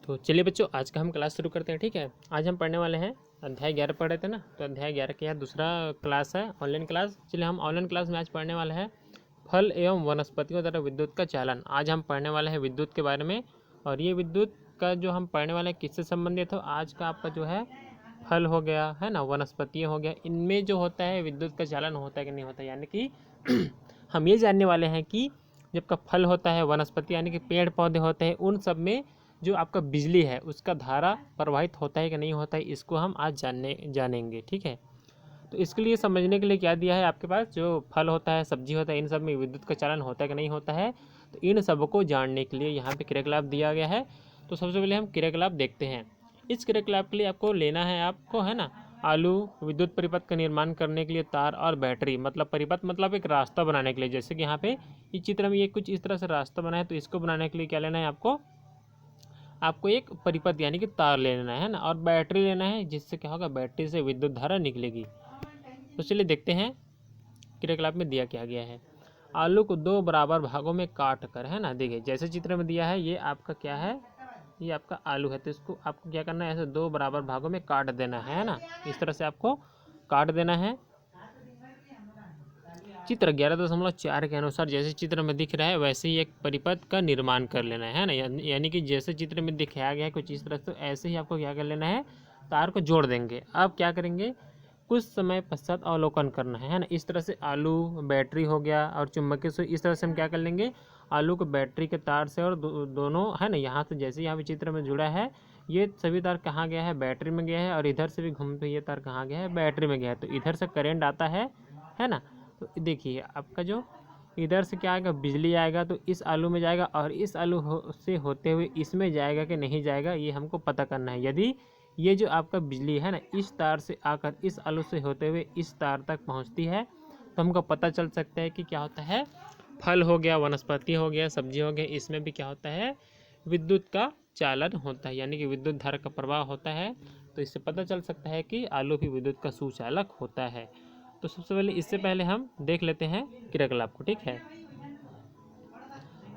तो चलिए बच्चों, आज का हम क्लास शुरू करते हैं। ठीक है, आज हम पढ़ने वाले हैं अध्याय 11 पढ़ रहे थे ना, तो अध्याय 11 के यहाँ दूसरा क्लास है, ऑनलाइन क्लास। चलिए, हम ऑनलाइन क्लास में आज पढ़ने वाले हैं फल एवं वनस्पतियों द्वारा विद्युत का चालन। आज हम पढ़ने वाले हैं विद्युत के बारे में, और ये विद्युत का जो हम पढ़ने वाले हैं किससे संबंधित हो, आज का आपका जो है फल हो गया है ना, वनस्पतियाँ हो गया, इनमें जो होता है विद्युत का चालन होता है कि नहीं होता है। यानी कि हम ये जानने वाले हैं कि जब का फल होता है, वनस्पति यानी कि पेड़ पौधे होते हैं, उन सब में जो आपका बिजली है उसका धारा प्रवाहित होता है कि नहीं होता है, इसको हम आज जानेंगे। ठीक है, तो इसके लिए समझने के लिए क्या दिया है आपके पास, जो फल होता है, सब्जी होता है, इन सब में विद्युत का चालन होता है कि नहीं होता है, तो इन सब को जानने के लिए यहाँ पे क्रियाकलाप दिया गया है। तो सबसे पहले हम क्रियाकलाप देखते हैं। इस क्रियाकलाप के लिए आपको लेना है, आपको है ना, आलू विद्युत परिपथ का निर्माण करने के लिए तार और बैटरी, मतलब परिपथ मतलब एक रास्ता बनाने के लिए। जैसे कि यहाँ पे इस चित्र में ये कुछ इस तरह से रास्ता बना है, तो इसको बनाने के लिए क्या लेना है आपको एक परिपथ यानी कि तार लेना है ना, और बैटरी लेना है, जिससे क्या होगा, बैटरी से विद्युत धारा निकलेगी। तो चलिए देखते हैं क्रियाकलाप में दिया क्या गया है। आलू को दो बराबर भागों में काट कर, है ना, देखिए जैसे चित्र में दिया है, ये आपका क्या है, ये आपका आलू है, तो इसको आपको क्या करना है, ऐसे दो बराबर भागों में काट देना है ना, इस तरह से आपको काट देना है। चित्र 11.4 के अनुसार जैसे चित्र में दिख रहा है वैसे ही एक परिपथ का निर्माण कर लेना है ना, यानी कि जैसे चित्र में दिखाया गया है कुछ इस तरह से, तो ऐसे ही आपको क्या कर लेना है, तार को जोड़ देंगे। अब क्या करेंगे, कुछ समय पश्चात अवलोकन करना है ना। इस तरह से आलू बैटरी हो गया और चुंबकीय से, इस तरह से हम क्या कर लेंगे, आलू को बैटरी के तार से और दोनों है ना, यहाँ से जैसे यहाँ पे चित्र में जुड़ा है, ये सभी तार कहाँ गया है, बैटरी में गया है, और इधर से भी घूमते ये तार कहाँ गया है, बैटरी में गया है। तो इधर से करंट आता है ना। तो देखिए आपका जो इधर से क्या आएगा, बिजली आएगा, तो इस आलू में जाएगा, और इस आलू से होते हुए इसमें जाएगा कि नहीं जाएगा, ये हमको पता करना है। यदि ये जो आपका बिजली है ना, इस तार से आकर इस आलू से होते हुए इस तार तक पहुंचती है, तो हमको पता चल सकता है कि क्या होता है, फल हो गया, वनस्पति हो गया, सब्जी हो गया, इसमें भी क्या होता है, विद्युत का चालन होता है, यानी कि विद्युत धारा का प्रवाह होता है। तो इससे पता चल सकता है कि आलू भी विद्युत का सुचालक होता है। तो सबसे पहले, इससे पहले हम देख लेते हैं क्रियाकलाप को। ठीक है,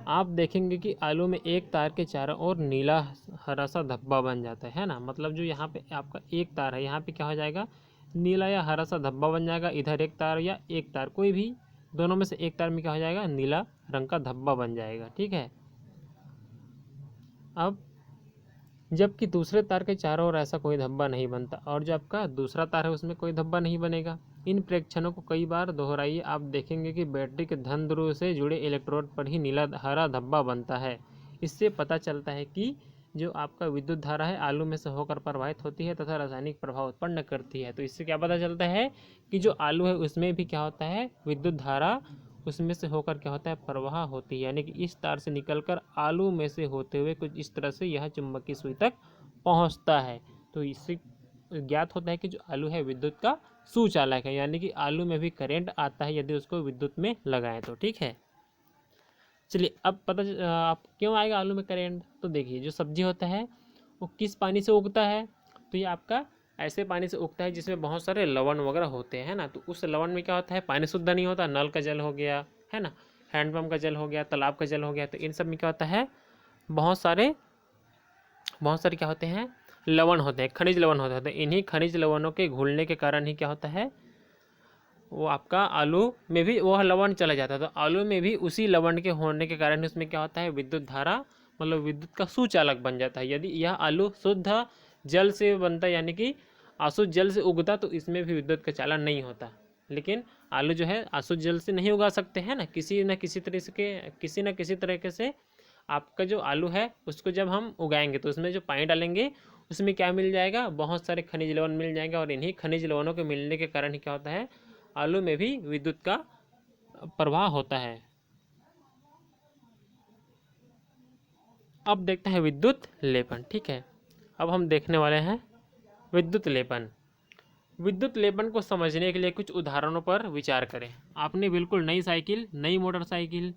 आप देखेंगे कि आलू में एक तार के चारों ओर नीला हरा सा धब्बा बन जाता है ना, मतलब जो यहाँ पे आपका एक तार है, यहाँ पे क्या हो जाएगा, नीला या हरा सा धब्बा बन जाएगा। इधर एक तार या एक तार, कोई भी दोनों में से एक तार में क्या हो जाएगा, नीला रंग का धब्बा बन जाएगा। ठीक है, अब जबकि दूसरे तार के चारों ओर ऐसा कोई धब्बा नहीं बनता, और जो आपका दूसरा तार है उसमें कोई धब्बा नहीं बनेगा। इन प्रेक्षणों को कई बार दोहराइए, आप देखेंगे कि बैटरी के धन ध्रुव से जुड़े इलेक्ट्रोड पर ही नीला हरा धब्बा बनता है। इससे पता चलता है कि जो आपका विद्युत धारा है आलू में से होकर प्रवाहित होती है तथा रासायनिक प्रभाव उत्पन्न करती है। तो इससे क्या पता चलता है कि जो आलू है उसमें भी क्या होता है, विद्युत धारा उसमें से होकर क्या होता है, प्रवाह होती है, यानी कि इस तार से निकलकर आलू में से होते हुए कुछ इस तरह से यह चुंबकीय सुई तक पहुंचता है। तो इससे ज्ञात होता है कि जो आलू है विद्युत का सुचालक है, यानी कि आलू में भी करंट आता है यदि उसको विद्युत में लगाएं तो। ठीक है, चलिए अब पता आप क्यों आएगा आलू में करंट। तो देखिए, जो सब्जी होता है वो किस पानी से उगता है, तो ये आपका ऐसे पानी से उगता है जिसमें बहुत सारे लवण वगैरह होते हैं ना। तो उस लवण में क्या होता है, पानी शुद्ध नहीं होता, नल का जल हो गया है ना, हैंडपम्प का जल हो गया, तालाब का जल हो गया, तो इन सब में क्या होता है, बहुत सारे क्या होते हैं, लवण होते हैं, खनिज लवण होते हैं। इन्हीं खनिज लवणों के घुलने के कारण ही क्या होता है, वो आपका आलू में भी वह लवण चला जाता है। तो आलू में भी उसी लवण के होने के कारण उसमें क्या होता है, विद्युत धारा मतलब विद्युत का सुचालक बन जाता है। यदि यह आलू शुद्ध जल से बनता है, यानी कि अशुद्ध जल से उगता, तो इसमें भी विद्युत का चालन नहीं होता। लेकिन आलू जो है अशुद्ध जल से नहीं उगा सकते हैं ना, किसी न किसी तरीके से आपका जो आलू है उसको जब हम उगाएंगे तो उसमें जो पानी डालेंगे उसमें क्या मिल जाएगा, बहुत सारे खनिज लवण मिल जाएंगे, और इन्हीं खनिज लवणों के मिलने के कारण ही क्या होता है, आलू में भी विद्युत का प्रवाह होता है। अब देखते हैं विद्युत लेपन। ठीक है, अब हम देखने वाले हैं विद्युत लेपन। विद्युत लेपन को समझने के लिए कुछ उदाहरणों पर विचार करें। आपने बिल्कुल नई साइकिल, नई मोटरसाइकिल,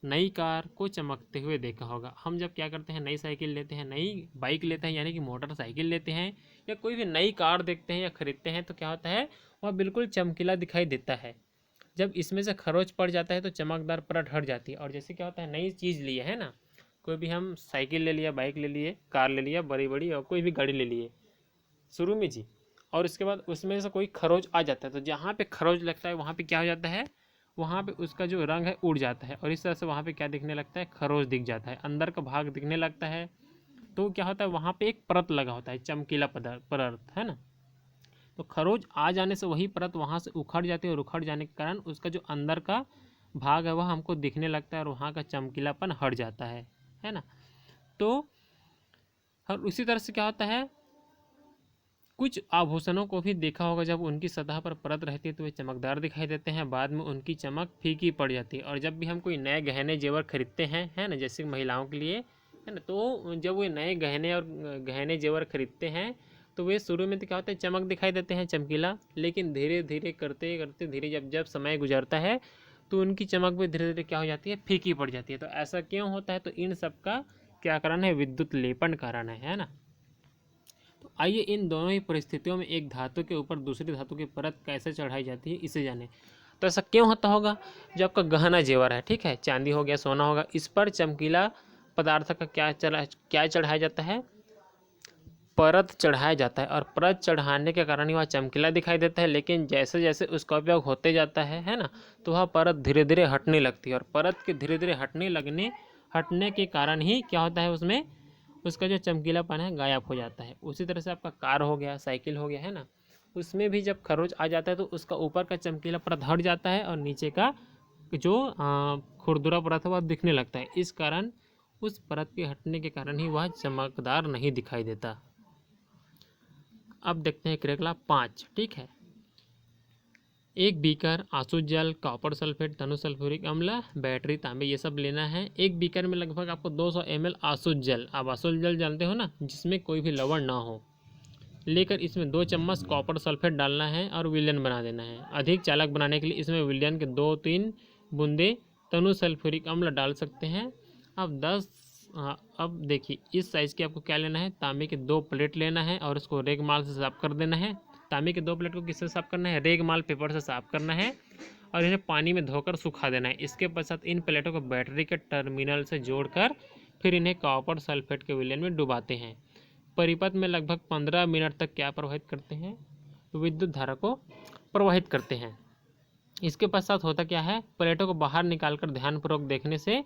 नई कार को चमकते हुए देखा होगा। हम जब क्या करते हैं, नई साइकिल लेते हैं, नई बाइक लेते हैं, यानी कि मोटरसाइकिल लेते हैं, या कोई भी नई कार देखते हैं या खरीदते हैं, तो क्या होता है, वह बिल्कुल चमकीला दिखाई देता है। जब इसमें से खरोच पड़ जाता है तो चमकदार परत हट जाती है। और जैसे क्या होता है, नई चीज़ ली है ना, कोई भी हम साइकिल ले लिया, बाइक ले लिए, कार ले लिया, बड़ी बड़ी और कोई भी गाड़ी ले लिए शुरू में जी, और उसके बाद उसमें से कोई खरोच आ जाता है, तो जहाँ पे खरोच लगता है वहाँ पे क्या हो जाता है, वहाँ पे उसका जो रंग है उड़ जाता है, और इस तरह से वहाँ पे क्या दिखने लगता है, खरोच दिख जाता है, अंदर का भाग दिखने लगता है। तो क्या होता है, वहाँ पे एक परत लगा होता है, चमकीला परत है ना। तो खरोच आ जाने से वही परत वहाँ से उखड़ जाती है, और उखड़ जाने के कारण उसका जो अंदर का भाग है वह हमको दिखने लगता है, और वहाँ का चमकीलापन हट जाता है ना। तो और उसी तरह से क्या होता है, कुछ आभूषणों को भी देखा होगा, जब उनकी सतह पर परत रहती है तो वे चमकदार दिखाई देते हैं, बाद में उनकी चमक फीकी पड़ जाती है। और जब भी हम कोई नए गहने जेवर खरीदते हैं, है ना, जैसे महिलाओं के लिए, है ना, तो जब वे नए गहने जेवर खरीदते हैं तो वे शुरू में तो क्या होता है, चमक दिखाई देते हैं, चमकीला, लेकिन धीरे धीरे करते करते धीरे जब जब समय गुजरता है तो उनकी चमक भी धीरे धीरे क्या हो जाती है, फीकी पड़ जाती है। तो ऐसा क्यों होता है, तो इन सब का क्या कारण है, विद्युत लेपन कारण है ना। तो आइए इन दोनों ही परिस्थितियों में एक धातु के ऊपर दूसरी धातु की परत कैसे चढ़ाई जाती है इसे जाने। तो ऐसा क्यों होता होगा, जो आपका गहना जेवर है, ठीक है, चांदी हो गया, सोना होगा, इस पर चमकीला पदार्थ का क्या चढ़ाया जाता है, परत चढ़ाया जाता है, और परत चढ़ाने के कारण ही वह चमकीला दिखाई देता है। लेकिन जैसे जैसे उसका उपयोग होते जाता है ना, तो वह परत धीरे धीरे हटने लगती है, और परत के धीरे धीरे हटने के कारण ही क्या होता है, उसमें उसका जो चमकीलापन है गायब हो जाता है। उसी तरह से आपका कार हो गया, साइकिल हो गया, है ना, उसमें भी जब खरोच आ जाता है तो उसका ऊपर का चमकीला परत हट जाता है, और नीचे का जो खुरदुरा परत है वह दिखने लगता है। इस कारण उस परत के हटने के कारण ही वह चमकदार नहीं दिखाई देता। अब देखते हैं क्रियाकलाप 5, ठीक है। एक बीकर, आंसू जल, कॉपर सल्फेट, धनु सल्फ्यूरिक अम्ल, बैटरी, तांबे, ये सब लेना है। एक बीकर में लगभग आपको 200 ml आंसू जल, आप आंसू जल जानते हो ना, जिसमें कोई भी लवण ना हो, लेकर इसमें 2 चम्मच कॉपर सल्फेट डालना है और विलयन बना देना है। अधिक चालक बनाने के लिए इसमें विलयन के 2-3 बूंदे तनु सल्फ्यूरिक अम्ल डाल सकते हैं। अब देखिए इस साइज़ की आपको क्या लेना है, तांबे के 2 प्लेट लेना है और उसको रेगमाल से साफ कर देना है। तांबे के 2 प्लेट को किससे साफ करना है, रेगमाल पेपर से साफ करना है, और इन्हें पानी में धोकर सुखा देना है। इसके पश्चात इन प्लेटों को बैटरी के टर्मिनल से जोड़कर फिर इन्हें कॉपर सल्फेट के विलयन में डुबाते हैं। परिपथ में लगभग 15 मिनट तक क्या प्रवाहित करते हैं, विद्युत धारा को प्रवाहित करते हैं। इसके पश्चात होता क्या है, प्लेटों को बाहर निकालकर ध्यानपूर्वक देखने से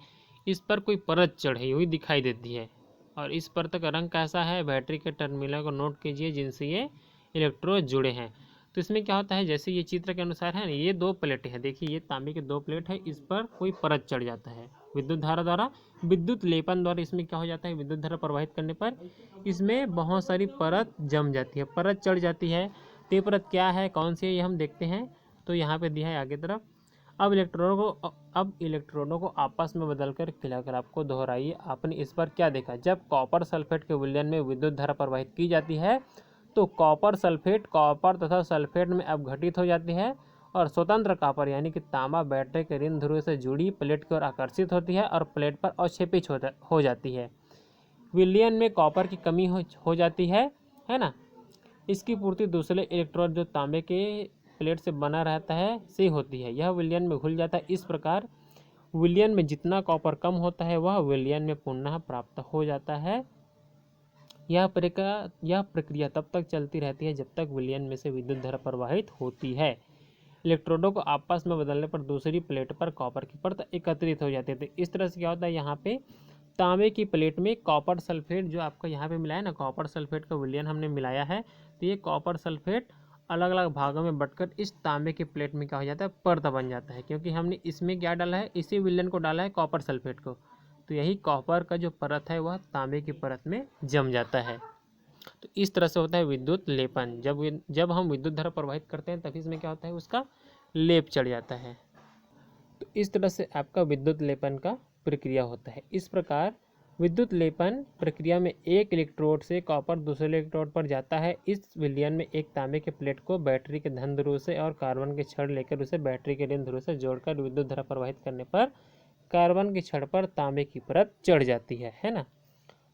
इस पर कोई परत चढ़ी हुई दिखाई देती है, और इस परत का रंग कैसा है, बैटरी के टर्मिनल को नोट कीजिए जिनसे ये इलेक्ट्रोड जुड़े हैं। तो इसमें क्या होता है, जैसे ये चित्र के अनुसार है ना, ये 2 प्लेटें हैं, देखिए ये तांबे के 2 प्लेट है, इस पर कोई परत चढ़ जाता है विद्युत धारा द्वारा, विद्युत लेपन द्वारा। इसमें क्या हो जाता है, विद्युत धारा प्रवाहित करने पर इसमें बहुत सारी परत जम जाती है, परत चढ़ जाती है। तो ये परत क्या है, कौन सी है, ये हम देखते हैं। तो यहाँ पे दिया है आगे तरफ। अब इलेक्ट्रॉनों को आपस में बदलकर खिलाकर आपको दोहराइए, आपने इस पर क्या देखा, जब कॉपर सल्फेट के विलयन में विद्युत धारा प्रवाहित की जाती है तो कॉपर सल्फेट कॉपर तथा सल्फेट में अपघटित हो जाती है, और स्वतंत्र कॉपर यानी कि तांबा बैटरी के ऋण ध्रुव से जुड़ी प्लेट की ओर आकर्षित होती है और प्लेट पर अवक्षेपित हो जाती है। विलयन में कॉपर की कमी हो जाती है ना, इसकी पूर्ति दूसरे इलेक्ट्रोड जो तांबे के प्लेट से बना रहता है से होती है, यह विलयन में घुल जाता है। इस प्रकार विलयन में जितना कॉपर कम होता है वह विलयन में पुनः प्राप्त हो जाता है। यह प्रक्रिया तब तक चलती रहती है जब तक विलयन में से विद्युत धारा प्रवाहित होती है। इलेक्ट्रोडों को आपस में बदलने पर दूसरी प्लेट पर कॉपर की परत एकत्रित हो जाती है। तो इस तरह से क्या होता है, यहाँ पे तांबे की प्लेट में कॉपर सल्फेट जो आपका यहाँ पे मिला है ना, कॉपर सल्फेट का विलयन हमने मिलाया है, तो ये कॉपर सल्फेट अलग अलग भागों में बंटकर इस तांबे की प्लेट में क्या हो जाता है, परत बन जाता है, क्योंकि हमने इसमें क्या डाला है, इसी विलयन को डाला है, कॉपर सल्फेट को। तो यही कॉपर का जो परत है वह तांबे की परत में जम जाता है। तो इस तरह से होता है विद्युत लेपन। जब हम विद्युत धारा प्रवाहित करते हैं तभी इसमें क्या होता है, उसका लेप चढ़ जाता है। तो इस तरह से आपका विद्युत लेपन का प्रक्रिया होता है। इस प्रकार विद्युत लेपन प्रक्रिया में एक इलेक्ट्रोड से कॉपर दूसरे इलेक्ट्रोड पर जाता है। इस विलयन में एक तांबे के प्लेट को बैटरी के धन ध्रुव से और कार्बन के छड़ लेकर उसे बैटरी के ऋण ध्रुव से जोड़कर विद्युत धारा प्रवाहित करने पर कार्बन के छड़ पर तांबे की परत चढ़ जाती है ना।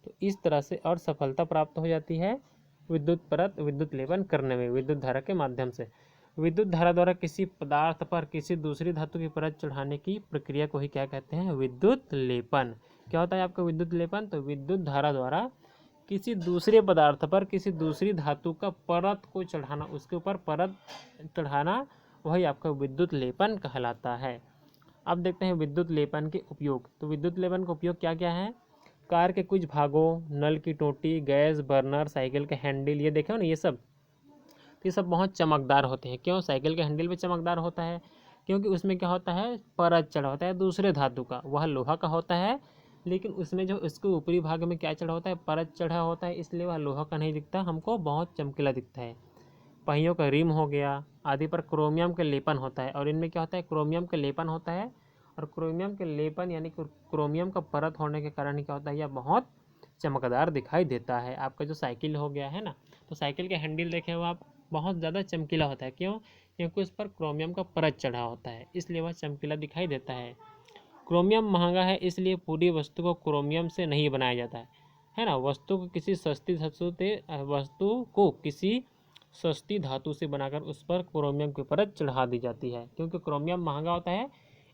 तो इस तरह से और सफलता प्राप्त हो जाती है विद्युत लेपन करने में विद्युत धारा के माध्यम से। विद्युत धारा द्वारा किसी पदार्थ पर किसी दूसरी धातु की परत चढ़ाने की प्रक्रिया को ही क्या कहते हैं, विद्युत लेपन। क्या होता है आपका विद्युत लेपन? तो विद्युत धारा द्वारा किसी दूसरे पदार्थ पर किसी दूसरी धातु का परत को चढ़ाना, उसके ऊपर परत चढ़ाना, वही आपका विद्युत लेपन कहलाता है। अब देखते हैं विद्युत लेपन के उपयोग। तो विद्युत लेपन का उपयोग क्या क्या है? कार के कुछ भागों, नल की टोटी, गैस बर्नर, साइकिल के हैंडल, ये देखे हो ना, ये सब बहुत चमकदार होते हैं। क्यों साइकिल के हैंडल भी चमकदार होता है? क्योंकि उसमें क्या होता है, परत चढ़ा होता है दूसरे धातु का, वह लोहा का होता है, लेकिन उसमें जो इसके ऊपरी भाग में क्या चढ़ा होता है, परत चढ़ा होता है, इसलिए वह लोहा का नहीं दिखता, हमको बहुत चमकीला दिखता है। पहियों का रिम हो गया आदि पर क्रोमियम का लेपन होता है, और इनमें क्या होता है, क्रोमियम का लेपन होता है, और क्रोमियम के लेपन यानी क्रोमियम का परत होने के कारण क्या होता है, यह बहुत चमकदार दिखाई देता है। आपका जो साइकिल हो गया है ना, तो साइकिल के हैंडल देखे हो आप, बहुत ज़्यादा चमकीला होता है। क्यों? क्योंकि उस पर क्रोमियम का परत चढ़ा होता है, इसलिए वह चमकीला दिखाई देता है। क्रोमियम महंगा है, इसलिए पूरी वस्तु को क्रोमियम से नहीं बनाया जाता है ना। वस्तु को किसी सस्ती धातु से बनाकर उस पर क्रोमियम की परत चढ़ा दी जाती है। क्योंकि क्रोमियम महंगा होता है,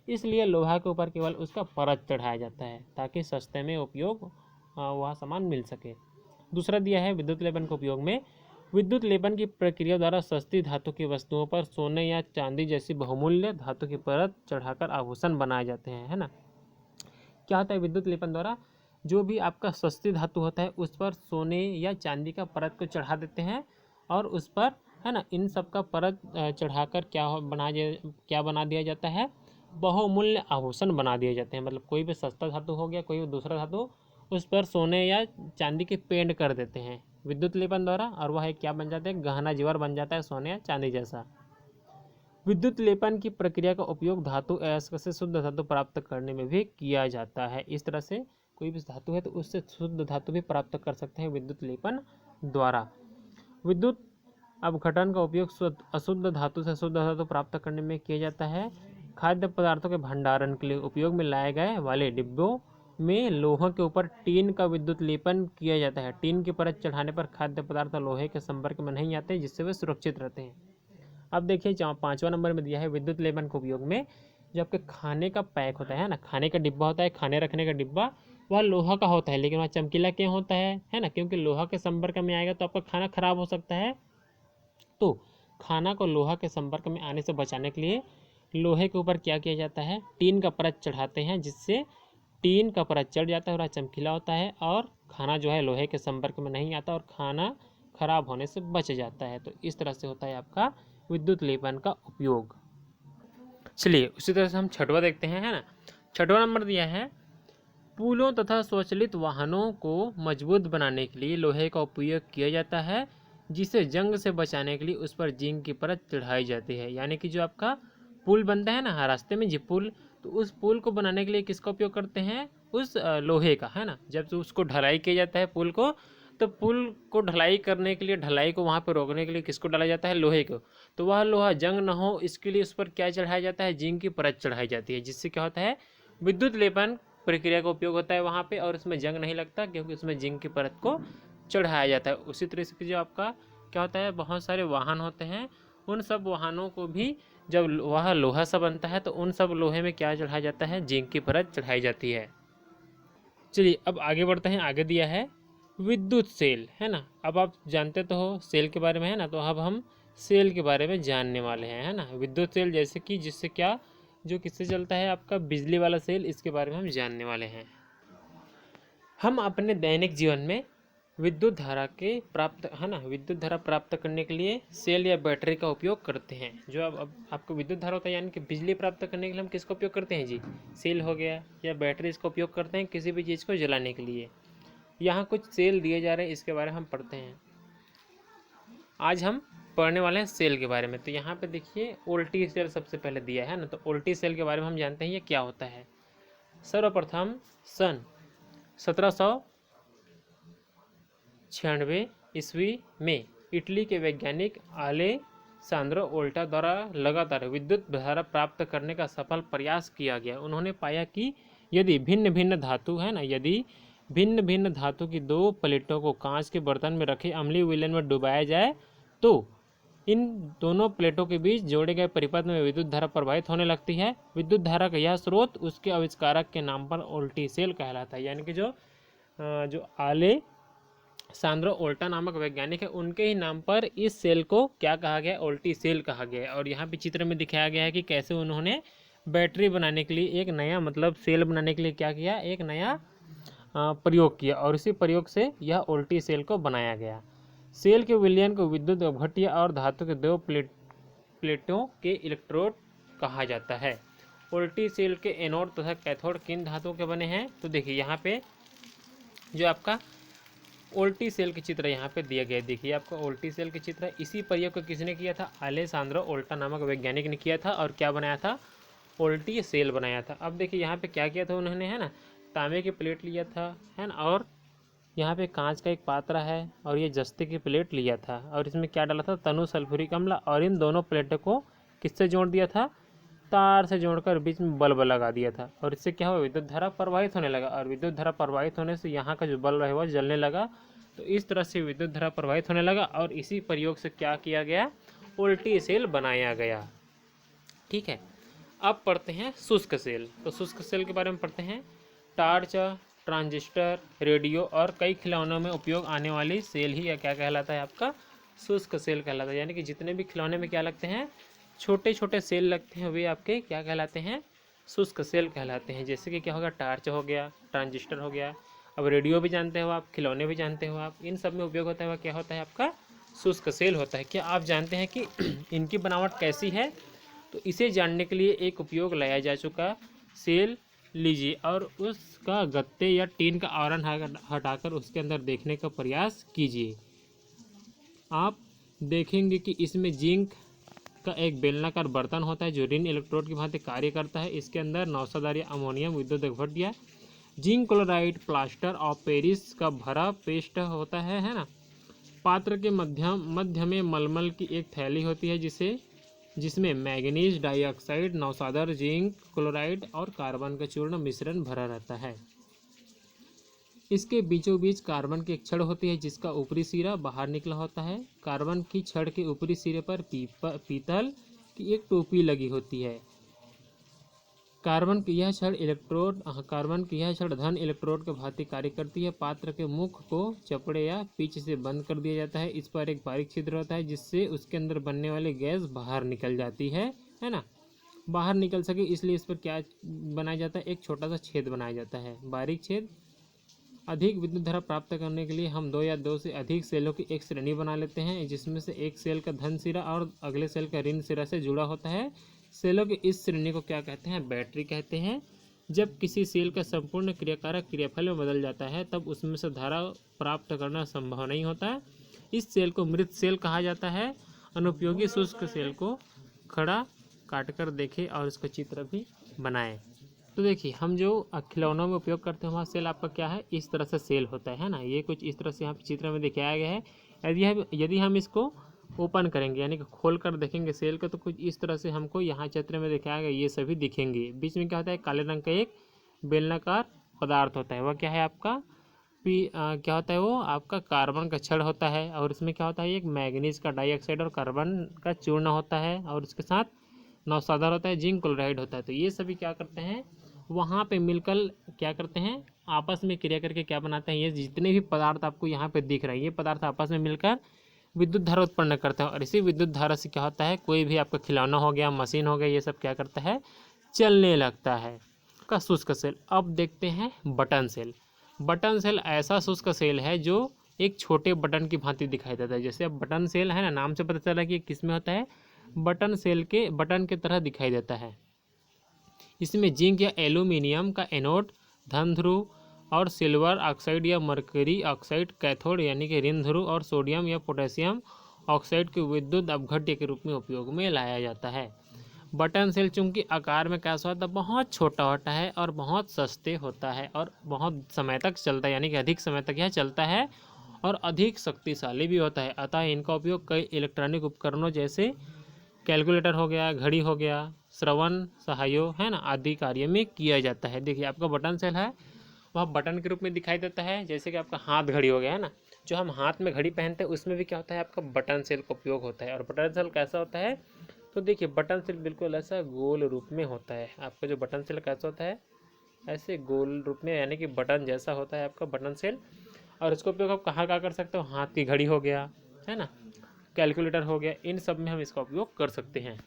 इसलिए लोहा के ऊपर केवल उसका परत चढ़ाया जाता है, ताकि सस्ते में उपयोग वह सामान मिल सके। दूसरा दिया है विद्युत लेपन के उपयोग में, विद्युत लेपन की प्रक्रिया द्वारा सस्ती धातु की वस्तुओं पर सोने या चांदी जैसी बहुमूल्य धातु की परत चढ़ाकर आभूषण बनाए जाते हैं, है ना। क्या होता है विद्युत लेपन द्वारा? जो भी आपका सस्ती धातु होता है उस पर सोने या चांदी का परत को चढ़ा देते हैं, और उस पर, है ना, इन सब का परत चढ़ाकर क्या बना दिया जाता है, बहुमूल्य आभूषण बना दिए जाते हैं। मतलब कोई भी सस्ता धातु हो गया, कोई भी दूसरा धातु, उस पर सोने या चांदी के पेंट कर देते हैं विद्युत लेपन द्वारा, और वह क्या बन जाता है, गहना जेवर बन जाता है सोने या चांदी जैसा। विद्युत लेपन की प्रक्रिया का उपयोग धातु अयस्क से शुद्ध धातु प्राप्त करने में भी किया जाता है। इस तरह से कोई भी धातु है तो उससे शुद्ध धातु भी प्राप्त कर सकते हैं विद्युत लेपन द्वारा। विद्युत अपघटन का उपयोग अशुद्ध धातु से शुद्ध धातु प्राप्त करने में किया जाता है। खाद्य पदार्थों के भंडारण के लिए उपयोग में लाए गए वाले डिब्बों में लोहे के ऊपर टीन का विद्युत लेपन किया जाता है। टीन की परत चढ़ाने पर खाद्य पदार्थ लोहे के संपर्क में नहीं आते, जिससे वे सुरक्षित रहते हैं। अब देखिए 5वां नंबर में दिया है विद्युत लेपन के उपयोग में, जो आपके खाने का पैक होता है ना, खाने का डिब्बा होता है, खाने रखने का डिब्बा, वह लोहा का होता है, लेकिन वह चमकीला क्यों होता है ना, क्योंकि लोहा के संपर्क में आएगा तो आपका खाना खराब हो सकता है। तो खाना को लोहा के संपर्क में आने से बचाने के लिए लोहे के ऊपर क्या किया जाता है, टीन का परत चढ़ाते हैं, जिससे टीन का परत चढ़ जाता है और चमकीला होता है, और खाना जो है लोहे के संपर्क में नहीं आता और खाना खराब होने से बच जाता है। तो इस तरह से होता है आपका विद्युत लेपन का उपयोग। चलिए उसी तरह से हम छठवां देखते हैं, है ना। छठवां नंबर दिया है, पुलों तथा स्वचालित वाहनों को मजबूत बनाने के लिए लोहे का उपयोग किया जाता है, जिसे जंग से बचाने के लिए उस पर जिंक की परत चढ़ाई जाती है। यानी कि जो आपका पुल बनता है ना रास्ते में, जी पुल, तो उस पुल को बनाने के लिए किसका उपयोग करते हैं, उस लोहे का, है ना। जब उसको ढलाई किया जाता है पुल को, तो पुल को ढलाई करने के लिए, ढलाई को वहाँ पर रोकने के लिए किसको डाला जाता है, लोहे को। तो वह लोहा जंग ना हो इसके लिए उस पर क्या चढ़ाया जाता है, जिंक की परत चढ़ाई जाती है, जिससे क्या होता है, विद्युत लेपन प्रक्रिया का उपयोग होता है वहाँ पे, और उसमें जंग नहीं लगता क्योंकि उसमें जिंक की परत को चढ़ाया जाता है। उसी तरह से जो आपका क्या होता है, बहुत सारे वाहन होते हैं, उन सब वाहनों को भी जब वह लोहा सा बनता है तो उन सब लोहे में क्या चढ़ाया जाता है, जिंक की परत चढ़ाई जाती है। चलिए अब आगे बढ़ते हैं। आगे दिया है विद्युत सेल, है ना। अब आप जानते तो हो सेल के बारे में, है ना, तो अब हम सेल के बारे में जानने वाले हैं, है ना। विद्युत सेल जैसे कि जिससे क्या, जो किससे चलता है, आपका बिजली वाला सेल, इसके बारे में हम जानने वाले हैं। हम अपने दैनिक जीवन में विद्युत धारा विद्युत धारा प्राप्त करने के लिए सेल या बैटरी का उपयोग करते हैं। जो अब आपको विद्युत धारा होता है, यानी कि बिजली प्राप्त करने के लिए हम किसका उपयोग करते हैं जी, सेल हो गया या बैटरी, इसका उपयोग करते हैं किसी भी चीज़ को जलाने के लिए। यहाँ कुछ सेल दिए जा रहे हैं, इसके बारे में हम पढ़ते हैं। आज हम पढ़ने वाले हैं सेल के बारे में। तो यहाँ पे देखिए वोल्टी सेल सबसे पहले दिया है ना, तो वोल्टी सेल के बारे में हम जानते हैं ये क्या होता है। सर्वप्रथम सन 1796 ईस्वी में इटली के वैज्ञानिक अलेसांद्रो वोल्टा द्वारा लगातार विद्युत धारा प्राप्त करने का सफल प्रयास किया गया। उन्होंने पाया कि यदि भिन्न भिन्न धातु की दो प्लेटों को कांच के बर्तन में रखे अम्लीय विलयन में डुबाया जाए तो इन दोनों प्लेटों के बीच जोड़े गए परिपथ में विद्युत धारा प्रवाहित होने लगती है। विद्युत धारा का यह स्रोत उसके आविष्कारक के नाम पर वोल्टी सेल कहलाता है। यानी कि जो अलेसांद्रो वोल्टा नामक वैज्ञानिक है, उनके ही नाम पर इस सेल को क्या कहा गया, वोल्टी सेल कहा गया है। और यहाँ पे चित्र में दिखाया गया है कि कैसे उन्होंने बैटरी बनाने के लिए एक नया मतलब सेल बनाने के लिए क्या किया, एक नया प्रयोग किया, और इसी प्रयोग से यह वोल्टी सेल को बनाया गया। सेल के विलयन को विद्युत अपघट्य और धातु के दो प्लेटों के इलेक्ट्रोड कहा जाता है। वोल्टी सेल के एनोड तथा कैथोड किन धातुओं के बने हैं, तो देखिए यहाँ पे जो आपका वोल्टी सेल के चित्र यहाँ पे दिया गया है। देखिए आपका वोल्टी सेल के चित्र, इसी प्रयोग को किसने किया था, अलेसांद्रो वोल्टा नामक वैज्ञानिक ने किया था, और क्या बनाया था, वोल्टी सेल बनाया था। अब देखिए यहाँ पे क्या किया था उन्होंने, है ना, तांबे की प्लेट लिया था, है ना, और यहाँ पे कांच का एक पात्र है, और ये जस्ते की प्लेट लिया था, और इसमें क्या डाला था, तनु सल्फ्यूरिक अम्ल, और इन दोनों प्लेटों को किससे जोड़ दिया था, तार से जोड़कर बीच में बल्ब लगा दिया था, और इससे क्या हुआ, विद्युत धारा प्रवाहित होने लगा, और विद्युत धारा प्रवाहित होने से यहाँ का जो बल्ब है वह जलने लगा। तो इस तरह से विद्युत धारा प्रवाहित होने लगा, और इसी प्रयोग से क्या किया गया, वोल्टी सेल बनाया गया। ठीक है, अब पढ़ते हैं शुष्क सेल। तो शुष्क सेल के बारे में पढ़ते हैं। टार्च, ट्रांजिस्टर, रेडियो और कई खिलौनों में उपयोग आने वाली सेल ही क्या कहलाता है, आपका शुष्क सेल कहलाता है। यानी कि जितने भी खिलौने में क्या लगते हैं, छोटे छोटे सेल लगते हैं, वे आपके क्या कहलाते हैं, शुष्क सेल कहलाते हैं। जैसे कि क्या होगा, टार्च हो गया, ट्रांजिस्टर हो गया, अब रेडियो भी जानते हो आप, खिलौने भी जानते हो आप, इन सब में उपयोग होता है वह क्या होता है, आपका शुष्क सेल होता है। क्या आप जानते हैं कि इनकी बनावट कैसी है, तो इसे जानने के लिए एक उपयोग लाया जा चुका सेल लीजिए और उसका गत्ते या टीन का आवरण हटाकर उसके अंदर देखने का प्रयास कीजिए। आप देखेंगे कि इसमें जिंक का एक बेलनाकार बर्तन होता है जो ऋण इलेक्ट्रोड की भांति कार्य करता है। इसके अंदर नौसादार या अमोनियम विद्युत अपघट्य, zinc chloride, plaster of Paris का भरा पेस्ट होता है ना। पात्र के मध्य में मलमल की एक थैली होती है जिसमें मैंगनीज डाइऑक्साइड, नौसादर, जिंक क्लोराइड और कार्बन का चूर्ण मिश्रण भरा रहता है। इसके बीचों बीच कार्बन की एक छड़ होती है जिसका ऊपरी सिरा बाहर निकला होता है। कार्बन की छड़ के ऊपरी सिरे पर पीतल की एक टोपी लगी होती है। कार्बन की यह छड़ धन इलेक्ट्रोड के भांति कार्य करती है। पात्र के मुख को चपड़े या पिच से बंद कर दिया जाता है। इस पर एक बारीक छिद्र होता है जिससे उसके अंदर बनने वाली गैस बाहर निकल जाती है ना, बाहर निकल सके इसलिए इस पर क्या बनाया जाता है, एक छोटा सा छेद बनाया जाता है, बारीक छेद। अधिक विद्युत धारा प्राप्त करने के लिए हम दो या दो से अधिक सेलों की एक श्रेणी बना लेते हैं जिसमें से एक सेल का धन सिरा और अगले सेल का ऋण सिरा से जुड़ा होता है। सेलों की इस श्रेणी को क्या कहते हैं, बैटरी कहते हैं। जब किसी सेल का संपूर्ण क्रियाकारक क्रियाफल में बदल जाता है तब उसमें से धारा प्राप्त करना संभव नहीं होता है। इस सेल को मृत सेल कहा जाता है। अनुपयोगी शुष्क सेल को खड़ा काटकर देखें और उसका चित्र भी बनाएं। तो देखिए हम जो खिलौनों में उपयोग करते हैं वहाँ सेल आपका क्या है, इस तरह से सेल होता है ना। ये कुछ इस तरह से यहाँ चित्र में दिखाया गया है। यदि हम इसको ओपन करेंगे यानी कि खोल कर देखेंगे सेल का, तो कुछ इस तरह से हमको यहाँ चित्र में दिखाया गया ये सभी दिखेंगे। बीच में क्या होता है, काले रंग का एक बेलनाकार पदार्थ होता है, वह क्या है आपका क्या होता है, वो आपका कार्बन का छड़ होता है। और इसमें क्या होता है, एक मैंगनीज का डाइऑक्साइड और कार्बन का चूर्ण होता है और उसके साथ नौसादर होता है, जिंक क्लोराइड होता है। तो ये सभी क्या करते हैं, वहाँ पे मिलकर क्या करते हैं, आपस में क्रिया करके क्या बनाते हैं, ये जितने भी पदार्थ आपको यहाँ पे दिख रहे हैं ये पदार्थ आपस में मिलकर विद्युत धारा उत्पन्न करते हैं। और इसी विद्युत धारा से क्या होता है, कोई भी आपका खिलौना हो गया, मशीन हो गया, ये सब क्या करता है, चलने लगता है। का शुष्क सेल। अब देखते हैं बटन सेल। बटन सेल ऐसा शुष्क सेल है जो एक छोटे बटन की भांति दिखाई देता है। जैसे अब बटन सेल है ना, नाम से पता चला कि किस में होता है, बटन सेल के बटन की तरह दिखाई देता है। इसमें जिंक या एल्यूमिनियम का एनोड धन ध्रुव और सिल्वर ऑक्साइड या मरकरी ऑक्साइड कैथोड यानी कि ऋण ध्रुव और सोडियम या पोटेशियम ऑक्साइड के विद्युत अपघट्य के रूप में उपयोग में लाया जाता है। बटन सेल चूंकि आकार में कैसा होता है, बहुत छोटा होता है और बहुत सस्ते होता है और बहुत समय तक चलता है, यानी कि अधिक समय तक यह चलता है और अधिक शक्तिशाली भी होता है। अतः इनका उपयोग कई इलेक्ट्रॉनिक उपकरणों जैसे कैलकुलेटर हो गया, घड़ी हो गया, श्रवण सहायो है ना आदि कार्य में किया जाता है। देखिए आपका बटन सेल है, वह बटन के रूप में दिखाई देता है। जैसे कि आपका हाथ घड़ी हो गया है ना, जो हम हाथ में घड़ी पहनते हैं उसमें भी क्या होता है, आपका बटन सेल का उपयोग होता है। और बटन सेल कैसा होता है, तो देखिए बटन सेल बिल्कुल ऐसा गोल रूप में होता है। आपका जो बटन सेल कैसा होता है, ऐसे गोल रूप में, यानी कि बटन जैसा होता है आपका बटन सेल। और इसका उपयोग आप कहाँ कहाँ कर सकते हो, हाथ की घड़ी हो गया है ना, कैलकुलेटर हो गया, इन सब में हम इसका उपयोग कर सकते हैं।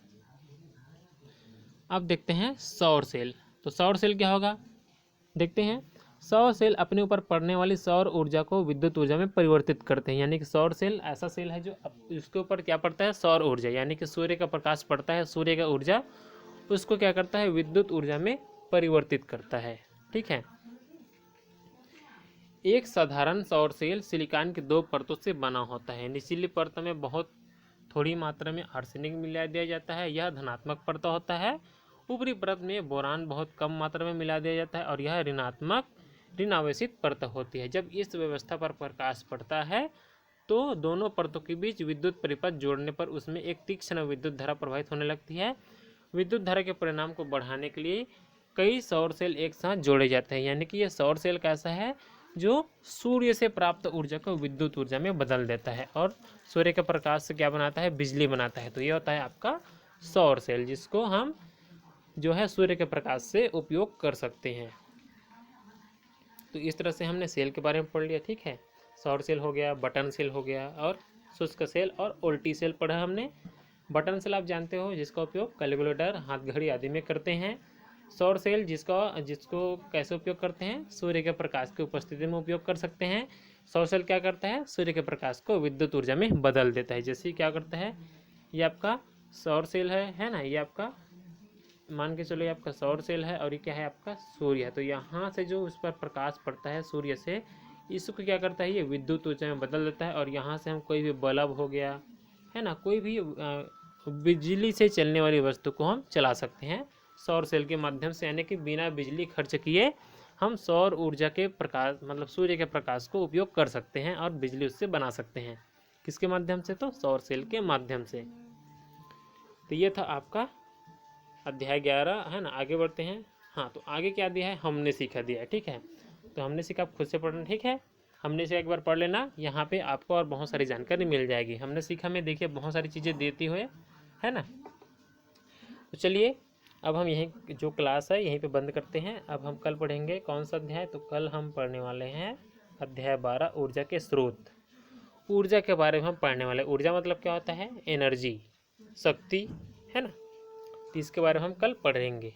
अब देखते हैं सौर सेल। तो सौर सेल क्या होगा, देखते हैं। सौर सेल अपने ऊपर पड़ने वाली सौर ऊर्जा को विद्युत ऊर्जा में परिवर्तित करते हैं। यानी कि सौर सेल ऐसा सेल है जो इसके ऊपर क्या पड़ता है, सौर ऊर्जा, यानी कि सूर्य का प्रकाश पड़ता है, सूर्य का ऊर्जा, उसको क्या करता है, विद्युत ऊर्जा में परिवर्तित करता है। ठीक है। एक साधारण सौर सेल सिलिकॉन की 2 परतों से बना होता है। निचली परत में बहुत थोड़ी मात्रा में आर्सेनिक मिला दिया जाता है, यह धनात्मक परत होता है। ऊपरी परत में बोरान बहुत कम मात्रा में मिला दिया जाता है और यह ऋण आवेशित परत होती है। जब इस व्यवस्था पर प्रकाश पड़ता है तो दोनों परतों के बीच विद्युत परिपथ जोड़ने पर उसमें एक तीक्ष्ण विद्युत धारा प्रवाहित होने लगती है। विद्युत धारा के परिणाम को बढ़ाने के लिए कई सौर सेल एक साथ जोड़े जाते हैं। यानी कि यह सौर सेल कैसा है, जो सूर्य से प्राप्त ऊर्जा को विद्युत ऊर्जा में बदल देता है और सूर्य के प्रकाश से क्या बनाता है, बिजली बनाता है। तो ये होता है आपका सौर सेल, जिसको हम जो है सूर्य के प्रकाश से उपयोग कर सकते हैं। तो इस तरह से हमने सेल के बारे में पढ़ लिया। ठीक है, सौर सेल हो गया, बटन सेल हो गया, और शुष्क सेल और उल्टी सेल पढ़ा हमने। बटन सेल आप जानते हो, जिसका उपयोग कैलकुलेटर, हाथ घड़ी आदि में करते हैं। सौर सेल जिसको कैसे उपयोग करते हैं, सूर्य के प्रकाश की उपस्थिति में उपयोग कर सकते हैं। सौर सेल क्या करता है, सूर्य के प्रकाश को विद्युत ऊर्जा में बदल देता है। जैसे क्या करता है, ये आपका सौर सेल है ना, ये आपका मान के चलो ये आपका सौर सेल है और ये क्या है, आपका सूर्य है। तो यहाँ से जो उस पर प्रकाश पड़ता है सूर्य से, इसको क्या करता है, ये विद्युत ऊर्जा में बदल देता है। और यहाँ से हम कोई भी बल्ब हो गया है ना, कोई भी बिजली से चलने वाली वस्तु को हम चला सकते हैं सौर सेल के माध्यम से। यानी कि बिना बिजली खर्च किए हम सौर ऊर्जा के प्रकाश, मतलब सूर्य के प्रकाश को उपयोग कर सकते हैं और बिजली उससे बना सकते हैं। किसके माध्यम से, तो सौर सेल के माध्यम से। तो ये था आपका अध्याय 11 है ना। आगे बढ़ते हैं। हाँ, तो आगे क्या दिया है, हमने सीखा दिया है। ठीक है, तो हमने सीखा, आप खुद से पढ़ना। ठीक है, हमने से एक बार पढ़ लेना, यहाँ पे आपको और बहुत सारी जानकारी मिल जाएगी। हमने सीखा में देखिए बहुत सारी चीज़ें देती हुए है ना। तो चलिए अब हम यहीं जो क्लास है यहीं पे बंद करते हैं। अब हम कल पढ़ेंगे कौन सा अध्याय, तो कल हम पढ़ने वाले हैं अध्याय 12, ऊर्जा के स्रोत। ऊर्जा के बारे में हम पढ़ने वाले। ऊर्जा मतलब क्या होता है, एनर्जी, शक्ति है ना। तो इसके बारे में हम कल पढ़ेंगे।